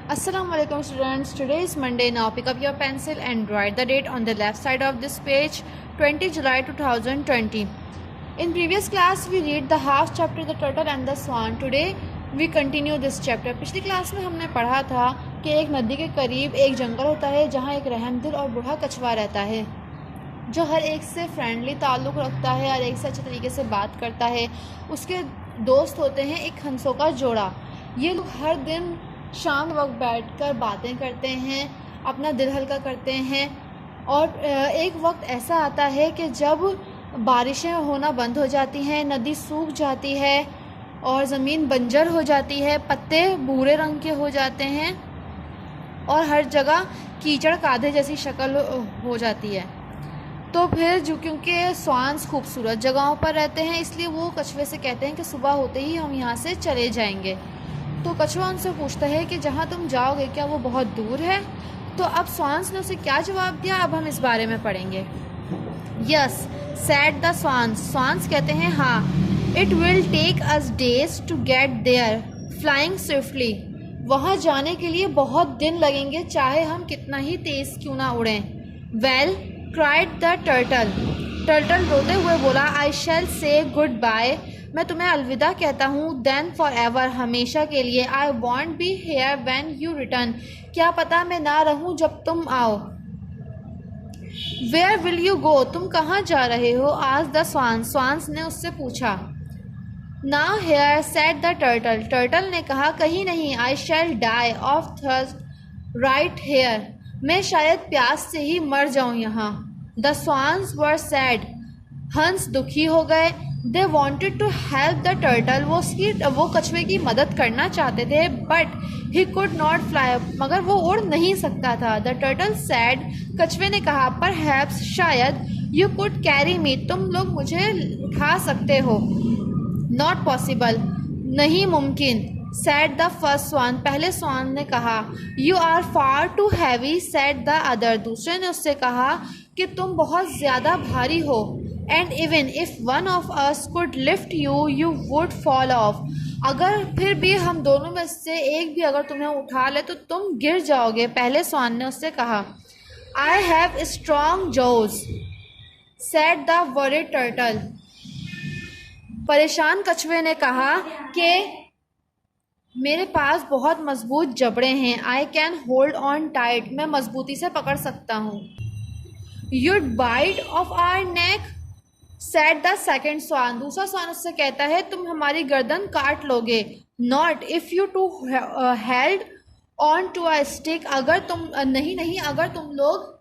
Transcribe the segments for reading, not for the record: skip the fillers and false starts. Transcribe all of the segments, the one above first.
Assalamualaikum students. Today is Monday. Now pick up your pencil and write the date on the left side of this page, 20 July 2020. In previous class we read the half chapter The Turtle and the Swan. Today we continue this chapter. पिछली class में हमने पढ़ा था कि एक नदी के करीब एक जंगल होता है जहाँ एक रहमदिल और बूढ़ा कछुआ रहता है जो हर एक से फ्रेंडली ताल्लुक़ रखता है और एक से अच्छे तरीके से बात करता है। उसके दोस्त होते हैं एक हंसों का जोड़ा। ये लोग हर दिन शाम वक्त बैठकर बातें करते हैं, अपना दिल हल्का करते हैं। और एक वक्त ऐसा आता है कि जब बारिशें होना बंद हो जाती हैं, नदी सूख जाती है और ज़मीन बंजर हो जाती है, पत्ते भूरे रंग के हो जाते हैं और हर जगह कीचड़ कादे जैसी शक्ल हो जाती है। तो फिर जो क्योंकि स्वान्स खूबसूरत जगहों पर रहते हैं इसलिए वो कछुए से कहते हैं कि सुबह होते ही हम यहाँ से चले जाएंगे। तो कछुआ उनसे पूछता है कि जहाँ तुम जाओगे क्या वो बहुत दूर है? तो अब स्वान्स ने उसे क्या जवाब दिया, अब हम इस बारे में पढ़ेंगे। Yes said the swans, swans कहते हैं हाँ। It will take us days to get there flying swiftly, वहाँ जाने के लिए बहुत दिन लगेंगे चाहे हम कितना ही तेज़ क्यों ना उड़ें। Well cried the turtle, turtle रोते हुए बोला आई शैल से गुड बाय, मैं तुम्हें अलविदा कहता हूँ। देन फॉर एवर, हमेशा के लिए। I want be here when you return, क्या पता मैं ना रहूँ जब तुम आओ। वेयर विल यू गो, तुम कहाँ जा रहे हो? आज द स्वान, स्वान्स ने उससे पूछा। Nowhere said the turtle, turtle ने कहा कहीं नहीं। I shall die of thirst right here, मैं शायद प्यास से ही मर जाऊँ यहाँ। द स्वान्स वर सैड, हंस दुखी हो गए। They wanted to help the turtle, वो कछुए की मदद करना चाहते थे। But he could not fly, मगर वो उड़ नहीं सकता था। द टर्टल सैड, कछुए ने कहा परहैप्स, शायद। यू कुड कैरी मी, तुम लोग मुझे उठा सकते हो। नॉट पॉसिबल, नहीं मुमकिन। सैड द फर्स्ट स्वान, पहले स्वान ने कहा। You are far too heavy, said the other, दूसरे ने उससे कहा कि तुम बहुत ज़्यादा भारी हो। And even if one of us could lift you, you would fall of, अगर फिर भी हम दोनों में से एक भी अगर तुम्हें उठा ले तो तुम गिर जाओगे। पहले स्वान ने उससे कहा। I have strong jaws, sad the worried turtle, परेशान कछुए ने कहा कि मेरे पास बहुत मजबूत जबड़े हैं। I can hold on tight, मैं मजबूती से पकड़ सकता हूँ। You'd bite off our neck, said the second swan, दूसरा स्वान उससे कहता है तुम हमारी गर्दन काट लोगे। Not if you two held on to a stick, अगर तुम नहीं अगर तुम लोग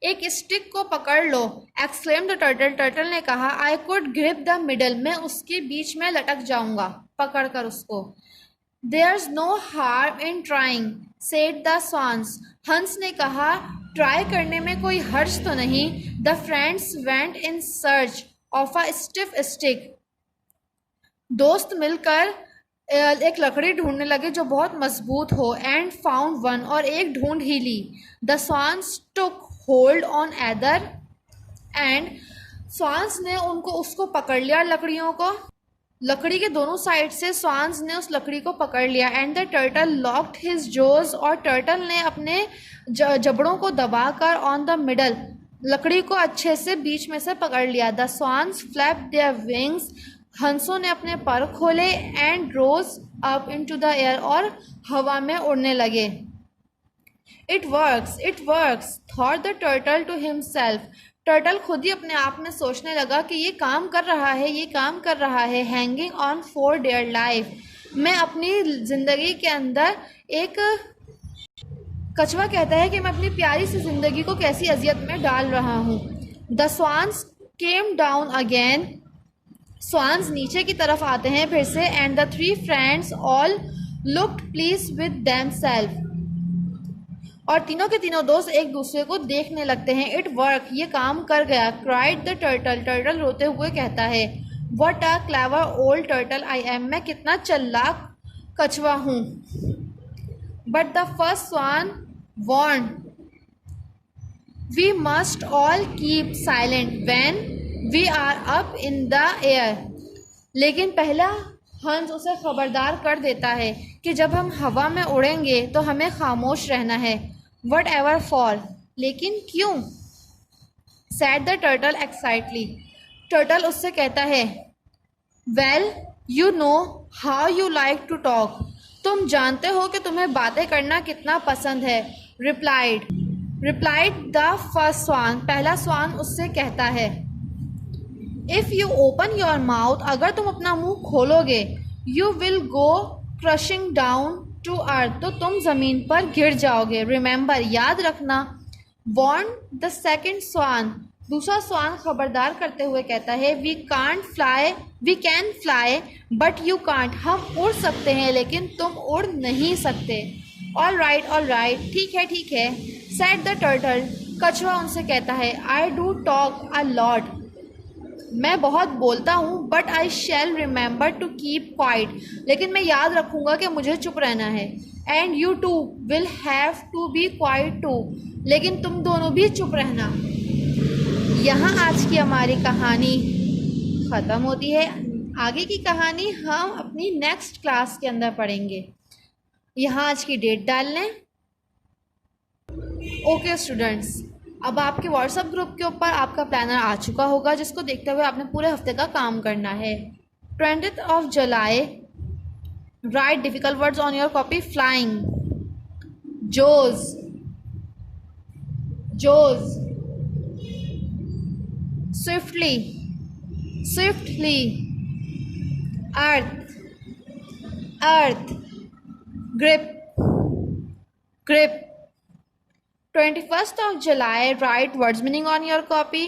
एक स्टिक को पकड़ लो। एक्सक्लेम द टर्टल, टर्टल ने कहा I could grip the middle, मैं उसके बीच में लटक जाऊंगा पकड़ कर उसको। There's no harm in trying, said the swans, हंस ने कहा ट्राई करने में कोई हर्ज तो नहीं। The friends went in search of a stiff stick, दोस्त मिलकर एक लकड़ी ढूंढने लगे जो बहुत मजबूत हो। एंड फाउंड वन, और एक ढूंढ ही ली। The swans took hold on either, and swans ने उसको पकड़ लिया, लकड़ियों को, लकड़ी के दोनों साइड से स्वान्स ने उस लकड़ी को पकड़ लिया। And the turtle locked his jaws, और टर्टल ने अपने जबड़ों को दबाकर ऑन द मिडल, लकड़ी को अच्छे से बीच में से पकड़ लिया। The swans flap their wings, हंसों ने अपने पर खोले। And rose up into the air, और हवा में उड़ने लगे। It works thought the turtle to himself, turtle खुद ही अपने आप में सोचने लगा कि ये काम कर रहा है। Hanging on for their life, मैं अपनी ज़िंदगी के अंदर एक, कछुआ कहता है कि मैं अपनी प्यारी सी ज़िंदगी को कैसी अजियत में डाल रहा हूँ। The swans came down again, swans नीचे की तरफ आते हैं फिर से। And the three friends all looked pleased with themselves, और तीनों के तीनों दोस्त एक दूसरे को देखने लगते हैं। इट वर्क, ये काम कर गया। क्राइड द टर्टल, टर्टल रोते हुए कहता है what a clever old turtle I am, मैं कितना चालाक कछुआ हूँ। But the first swan warned, we must all keep silent when we are up in the air, लेकिन पहला हंस उसे खबरदार कर देता है कि जब हम हवा में उड़ेंगे तो हमें खामोश रहना है। वट एवर फॉल, लेकिन क्यों? Said the turtle excitedly, turtle उससे कहता है, well you know how you like to talk, तुम जानते हो कि तुम्हें बातें करना कितना पसंद है। रिप्लाइड द फर्स्ट स्वान, पहला स्वान उससे कहता है, if you open your mouth, अगर तुम अपना मुंह खोलोगे, you will go crashing down to earth, तो तुम ज़मीन पर गिर जाओगे। रिमेंबर, याद रखना। वॉर्न द सेकेंड स्वान, दूसरा स्वान खबरदार करते हुए कहता है, we can fly but you can't, हम उड़ सकते हैं लेकिन तुम उड़ नहीं सकते। ऑल राइट, ठीक है। सेड द टर्टल, कछुआ उनसे कहता है, I do talk a lot, मैं बहुत बोलता हूँ, but I shall remember to keep quiet, लेकिन मैं याद रखूँगा कि मुझे चुप रहना है। And you two will have to be quiet too, लेकिन तुम दोनों भी चुप रहना। यहाँ आज की हमारी कहानी ख़त्म होती है। आगे की कहानी हम अपनी नेक्स्ट क्लास के अंदर पढ़ेंगे। यहाँ आज की डेट डाल लें। ओके स्टूडेंट्स, अब आपके व्हाट्सएप ग्रुप के ऊपर आपका प्लानर आ चुका होगा, जिसको देखते हुए आपने पूरे हफ्ते का काम करना है। 20th July, write difficult words on your copy. Flying, jaws, swiftly, earth, grip. 21st July, write words meaning on your copy.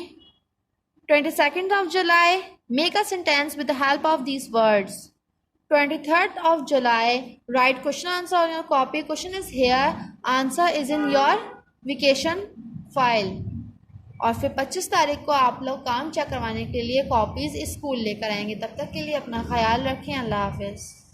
22nd July, make a sentence with the help of these words. 23rd July, write question answer on your copy. Question is here, answer is in your vacation file. और फिर 25 तारीख को आप लोग काम check करवाने के लिए कॉपीज़ स्कूल लेकर आएंगे। तब तक के लिए अपना ख्याल रखें। अल्लाह हाफिज़।